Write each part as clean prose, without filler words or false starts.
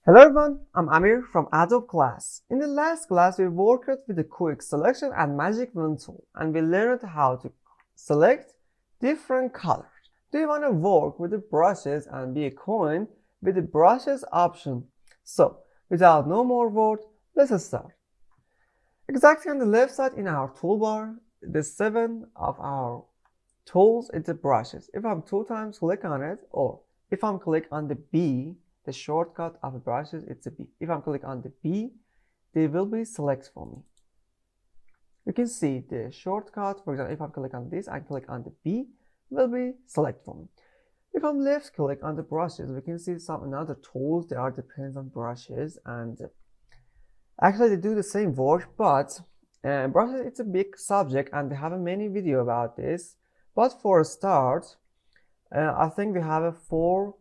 Hello everyone, I'm Amir from Adobe class. In the last class, we worked with the quick selection and magic wand tool, and we learned how to select different colors. Do you want to work with the brushes and be a coin with the brushes option? So, without no more word, let's start. Exactly on the left side in our toolbar, the 7 of our tools, it's the brushes. If I'm 2 times click on it, or if I'm click on the B, the shortcut of the brushes, it's a B. If I'm click on the B, they will be select for me. You can see the shortcut. For example, if I click on this and click on the B, will be select for me. If I'm left click on the brushes, we can see some another tools. They are depends on brushes, and actually they do the same work, but brushes it's a big subject, and we have a many video about this. But for a start, I think we have a 4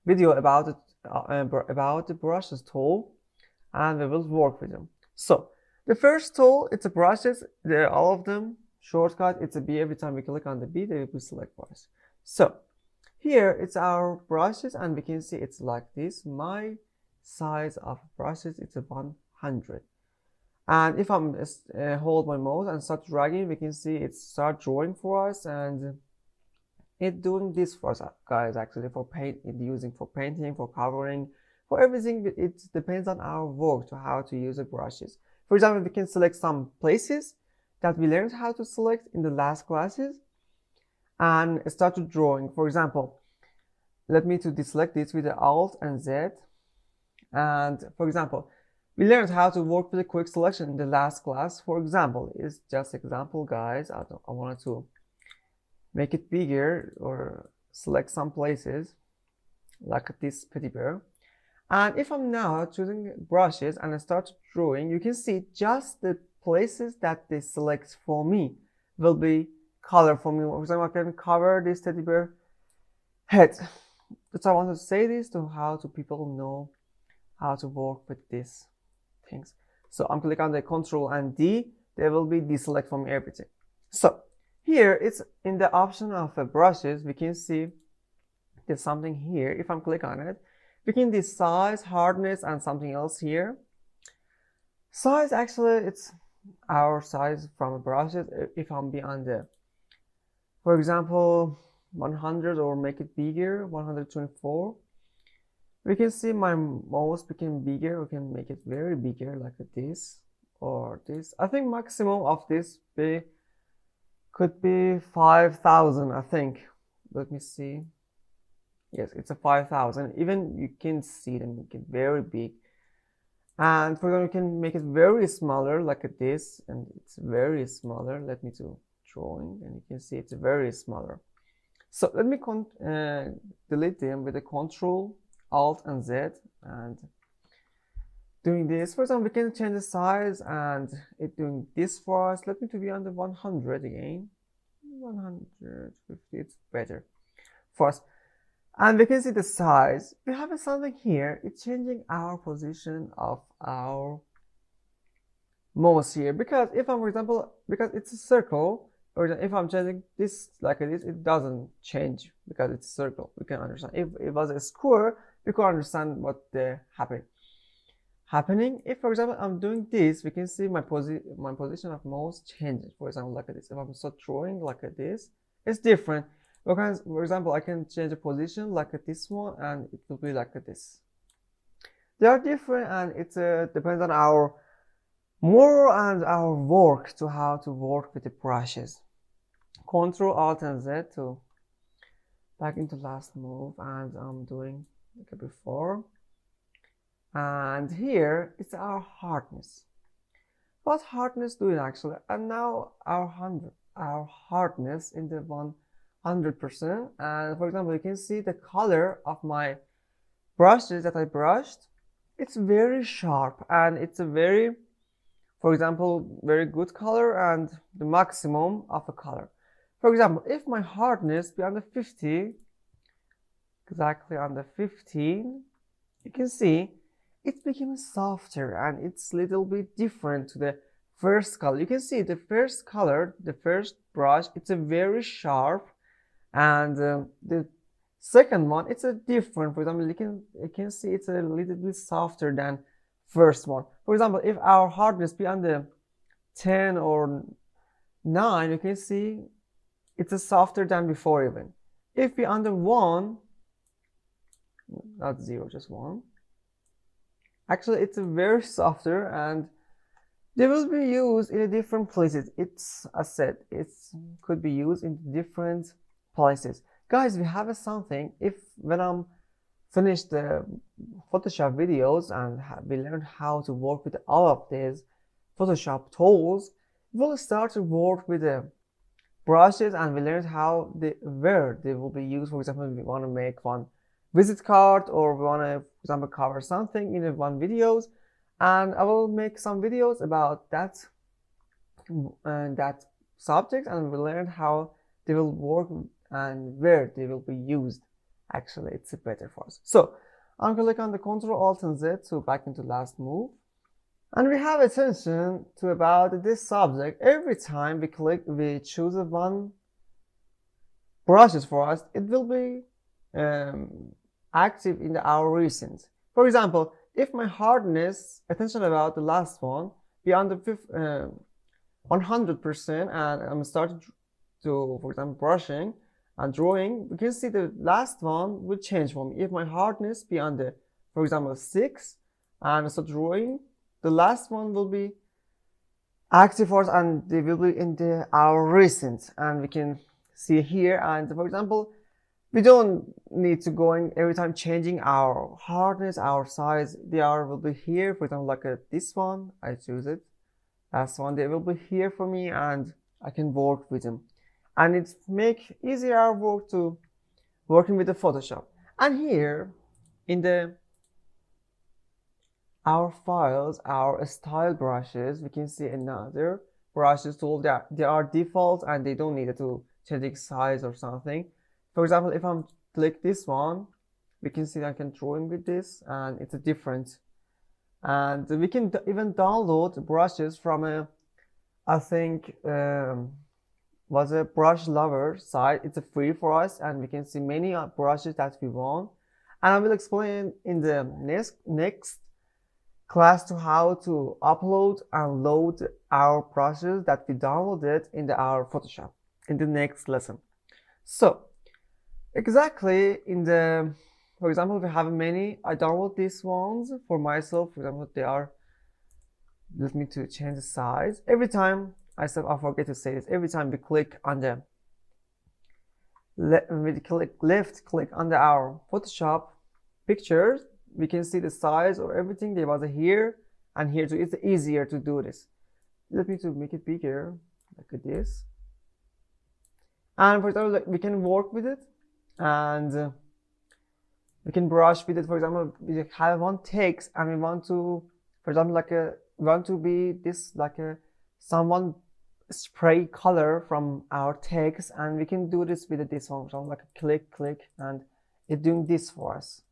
video about it. About the brushes tool, and we will work with them. So the first tool, it's a brushes. They're all of them shortcut. It's a B. Every time we click on the B, they will select brush. So here it's our brushes, and we can see it's like this. My size of brushes, it's a 100. And if I'm hold my mouse and start dragging, we can see it start drawing for us, and it's doing this for us, guys. Actually, for paint, it's using for painting, for covering, for everything. It depends on our work to how to use the brushes. For example, we can select some places that we learned how to select in the last classes and start to drawing. For example, let me to deselect this with the Alt and Z. And for example, we learned how to work with a quick selection in the last class. For example, it's just example, guys. I wanted to make it bigger or select some places like this teddy bear. And if I'm now choosing brushes and I start drawing, you can see just the places that they select for me will be color for me. For example, I can cover this teddy bear head. But I want to say this to how to people know how to work with these things. So I'm clicking on the Control and D, they will be deselect from everything. So here it's in the option of brushes, we can see there's something here. If I'm click on it, we can do size, hardness, and something else here. Size, actually it's our size from brushes. If I'm beyond the, for example, 100 or make it bigger, 124, we can see my mouse became bigger. We can make it very bigger like this or this. I think maximum of this could be 5,000, I think. Let me see. Yes, it's a 5,000. Even you can see them make it very big. And for example, you can make it very smaller like this, and it's very smaller. Let me to drawing, and you can see it's very smaller. So let me delete them with the Control, Alt, and Z, and doing this. For example, we can change the size, and it doing this for us. Let me to be on the 100 again. 150, it's better for us. And we can see the size. We have something here. It's changing our position of our mouse here. Because if I'm, for example, because it's a circle, or if I'm changing this like this, it doesn't change because it's a circle. We can understand. If it was a square, we can understand what happening. If, for example, I'm doing this, we can see my position of mouse changes. For example, like this. If I'm start drawing like this, it's different. Because, for example, I can change the position like this one, and it will be like this. They are different, and it depends on our more and our work to how to work with the brushes. Control Alt and Z to back into last move, and I'm doing like before. And here it's our hardness. What hardness doing actually? And now our hardness in the 100%. And for example, you can see the color of my brushes that I brushed. It's very sharp, and it's a very, for example, very good color and the maximum of a color. For example, if my hardness be under 50, exactly under 15, you can see it became softer, and it's a little bit different to the first color. You can see the first color, the first brush, it's a very sharp, and the Second one, it's a different. For example, you can see it's a little bit softer than first one. For example, if our hardness be under 10 or 9, you can see it's a softer than before even. If we under 1, not 0, just 1, actually it's a very softer, and they will be used in different places. It's, as I said, it could be used in different places. Guys, we have something. If when I'm finished the Photoshop videos and we learn how to work with all of these Photoshop tools, we'll start to work with the brushes, and we learned how where they will be used. For example, we want to make one visit card, or we want to, for example, cover something in one videos, and I will make some videos about that subject, and we learn how they will work and where they will be used. Actually, it's better for us. So I'm going to click on the Ctrl Alt and Z to back into last move. And we have attention to about this subject. Every time we choose one brushes for us, it will be active in our recent. For example, if my hardness, attention about the last one, be under 100%, and I'm starting to, for example, brushing and drawing, we can see the last one will change for me. If my hardness be under, for example, 6, and I start drawing, the last one will be active for us, and they will be in our recent, and we can see here. And for example, we don't need to go in every time changing our hardness, our size. They will be here. For example, like this one, I choose it. Last one, they will be here for me, and I can work with them. And it make easier our work to working with the Photoshop. And here in our files, our style brushes, we can see another brushes tool that they are default, and they don't need to change the size or something. For example, if I'm click this one, we can see I can drawing with this, and it's a different. And we can even download brushes from I think was a brush lover site. It's a free for us, and we can see many brushes that we want. And I will explain in the next class to how to upload and load our brushes that we downloaded in our Photoshop in the next lesson. So exactly for example, we have many. I download these ones for myself. For example, they are, let me to change the size. Every time I forget to say this, every time we click on the left click under our Photoshop pictures, we can see the size or everything. There was here and here too. It's easier to do this. Let me to make it bigger like this. And for example, we can work with it, and we can brush with it. For example, we have one text, and we want to, for example, we want to be this someone spray color from our text, and we can do this with this one. So like a click, and it's doing this for us,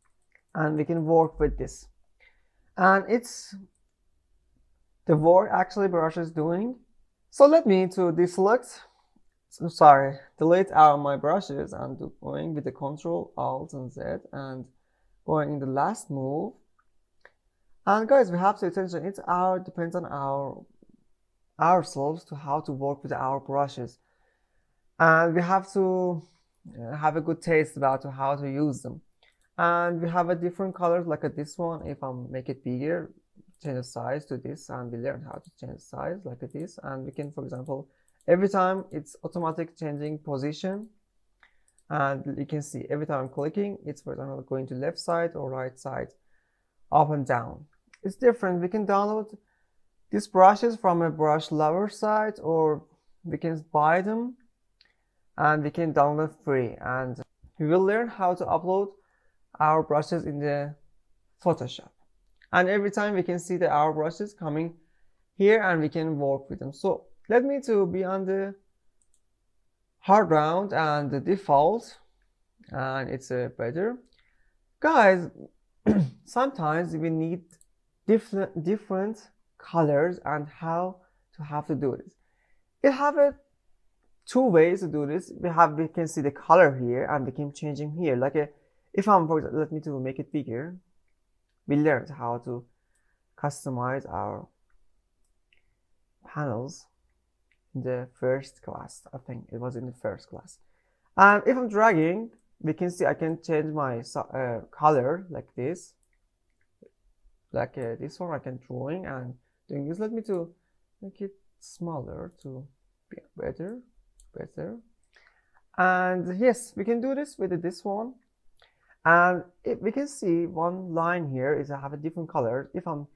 and we can work with this. And it's the work actually brush is doing. So let me to deselect. Delete my brushes, and going with the Ctrl Alt and Z and going in the last move. And guys, we have to attention. Depends on ourselves to how to work with our brushes, and we have to have a good taste about how to use them. And we have a different colors like this one. If I make it bigger, change the size to this, and we learn how to change the size like this. And we can, for example, every time it's automatic changing position, and you can see every time I'm clicking, it's, for example, going to left side or right side, up and down. It's different. We can download these brushes from a brush lover site, or we can buy them, and we can download free. And we will learn how to upload our brushes in the Photoshop. And every time we can see our brushes coming here, and we can work with them. So let me to be on the hard round and the default, and it's better. Guys, sometimes we need different colors and how to have to do this. It have two ways to do this. We can see the color here and we can change them here. Like if I'm, for example, let me to make it bigger. We learned how to customize our panels in the first class. I think it was in the first class. And if I'm dragging, we can see I can change my color like this. Like this one I can drawing and doing this. Let me to make it smaller to be better. And yes, we can do this with this one. And we can see one line here is I have a different color. If I'm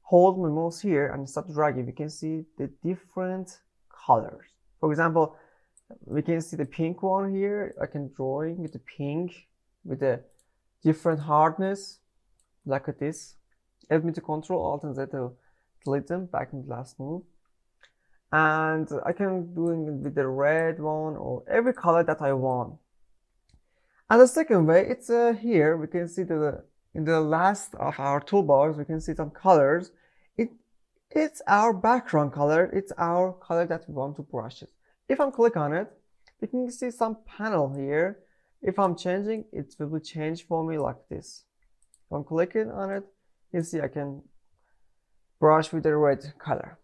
hold my mouse here and start dragging, we can see the different colors. For example, we can see the pink one here. I can drawing with the pink with the different hardness like this. Help me to control alt and Z to delete them back in the last move. And I can do it with the red one or every color that I want. And the second way, it's here we can see in the last of our toolbars, we can see some colors. It's our background color. It's our color that we want to brush it. If I'm click on it, we can see some panel here. If I'm changing, it will change for me like this. If I'm clicking on it, you see I can brush with the red color.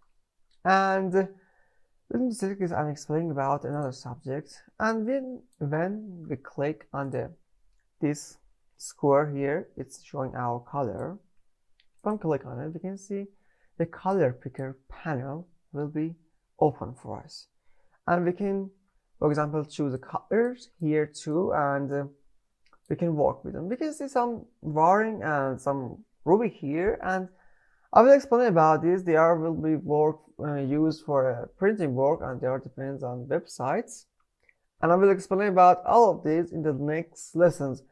And let me take this and explain about another subject. And when we click on this square here, it's showing our color. If I'm click on it, we can see the color picker panel will be open for us. And we can, for example, choose the colors here too, and we can work with them. We can see some wiring and some Ruby here, and I will explain about this. They will be used for printing work, and they depends on websites. And I will explain about all of these in the next lessons.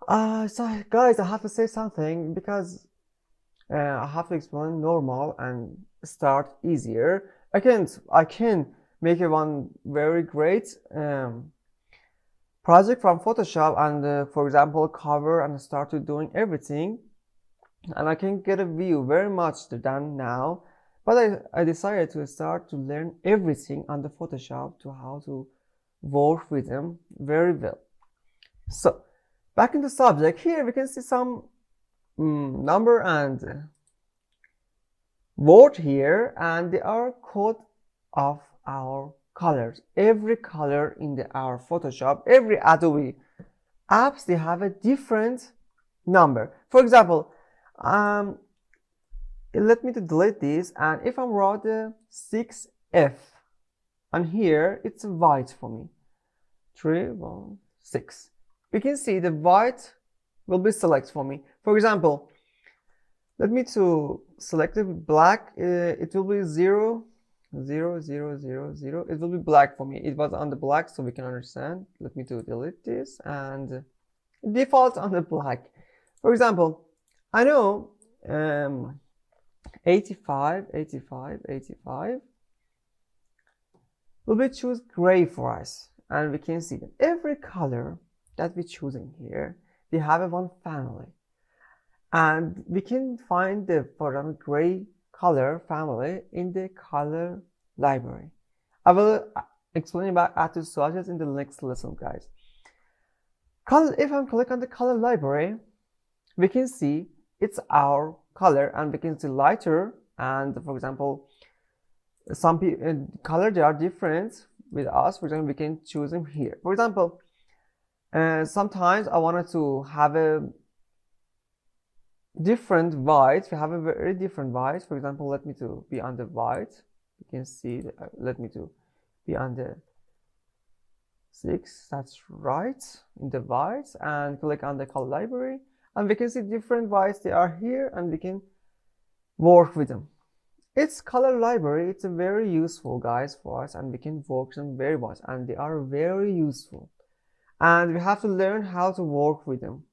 So guys, I have to say something because I have to explain normal and start easier. I can make one very great project from Photoshop and for example cover and start to doing everything, and I can get a view very much than now. But I decided to start to learn everything on the Photoshop to how to work with them very well. So back in the subject, here we can see some number and word here, and they are code of our colors. Every color in our Photoshop, every Adobe apps, they have a different number. For example, let me to delete this, and if I wrote the 6F, and here it's white for me. 3, 1, 6. We can see the white will be select for me. For example, let me to select the black. It will be 0, 0, 0, 0, 0. It will be black for me. It was on the black, so we can understand. Let me to delete this and default on the black. For example, I know 85 will be choose gray for us, and we can see that every color that we're choosing here, we have one family, and we can find the gray color family in the color library. I will explain about add swatches in the next lesson, guys. If I click on the color library, we can see it's our color, and we can see lighter, and for example some color they are different with us. For example, we can choose them here. For example, sometimes I wanted to have a different white. We have a very different white. For example, let me to be on the white. You can see let me to be on the 6, that's right, in the white, and click on the color library, and we can see different whites they are here, and we can work with them. It's color library. It's a very useful, guys, for us, and we can work them very much, and they are very useful, and we have to learn how to work with them.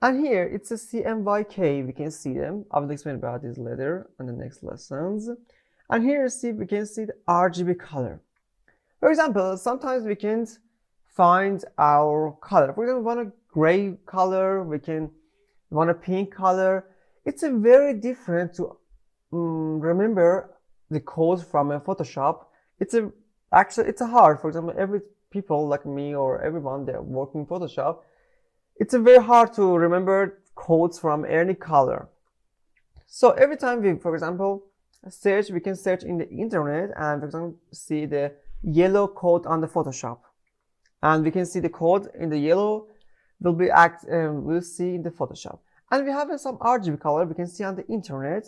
And here it's a CMYK. We can see them. I will explain about this later on the next lessons. And here we can see the RGB color. For example, sometimes we can find our color. For example, we want a gray color, we want a pink color. It's a very different to remember the code from a Photoshop. It's Actually, it's hard. For example, every people like me or everyone that work in Photoshop, it's very hard to remember codes from any color. So every time we, for example, search, we can search in the internet and, for example, see the yellow code on the Photoshop, and we can see the code in the yellow we'll see in the Photoshop. And we have some RGB color we can see on the internet,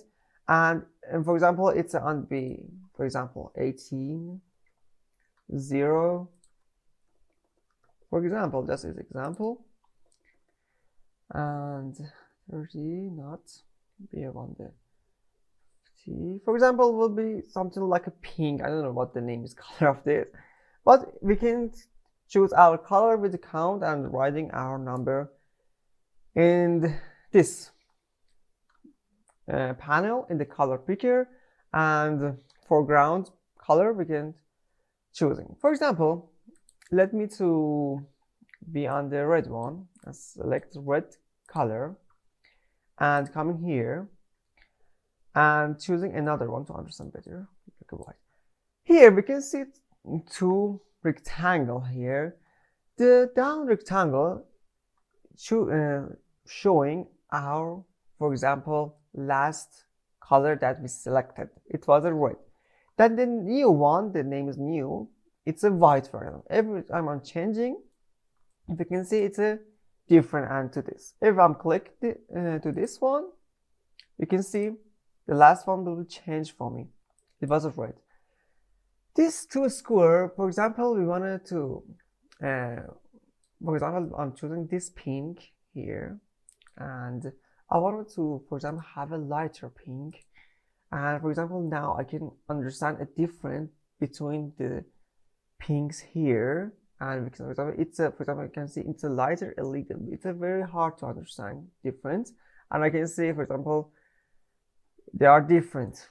and for example, it's on for example 18 0, for example, just as example, and 30 not be on the T, for example, will be something like a pink. I don't know what the name is color of this, but we can choose our color with the count and writing our number in this panel in the color picker, and foreground color we can choosing. For example, let me to be on the red one and select red color and coming here and choosing another one to understand better. White. Here we can see two rectangle here. The down rectangle showing our, for example, last color that we selected. It was a red. Then the new one, the name is new, it's a white version. Every time I'm changing, if you can see, it's a different and to this. If I'm click to this one, you can see the last one will change for me. It was a red. These two square, for example, we wanted to, for example, I'm choosing this pink here, and I wanted to, for example, have a lighter pink. And for example, now I can understand a difference between the pinks here, and because, for example, it's a, for example, you can see it's a lighter a little bit. It's a very hard to understand difference, and I can see, for example, they are different,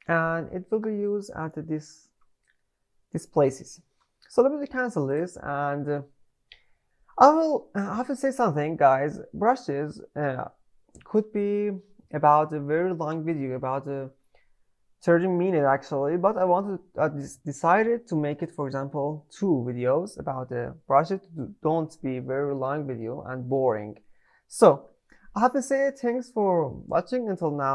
and it will be used at these places. So let me cancel this, and I have to say something, guys. Brushes could be about a very long video, about 30 minutes actually, but I wanted decided to make it, for example, 2 videos about the brushes. Don't be very long video and boring. So I have to say thanks for watching until now.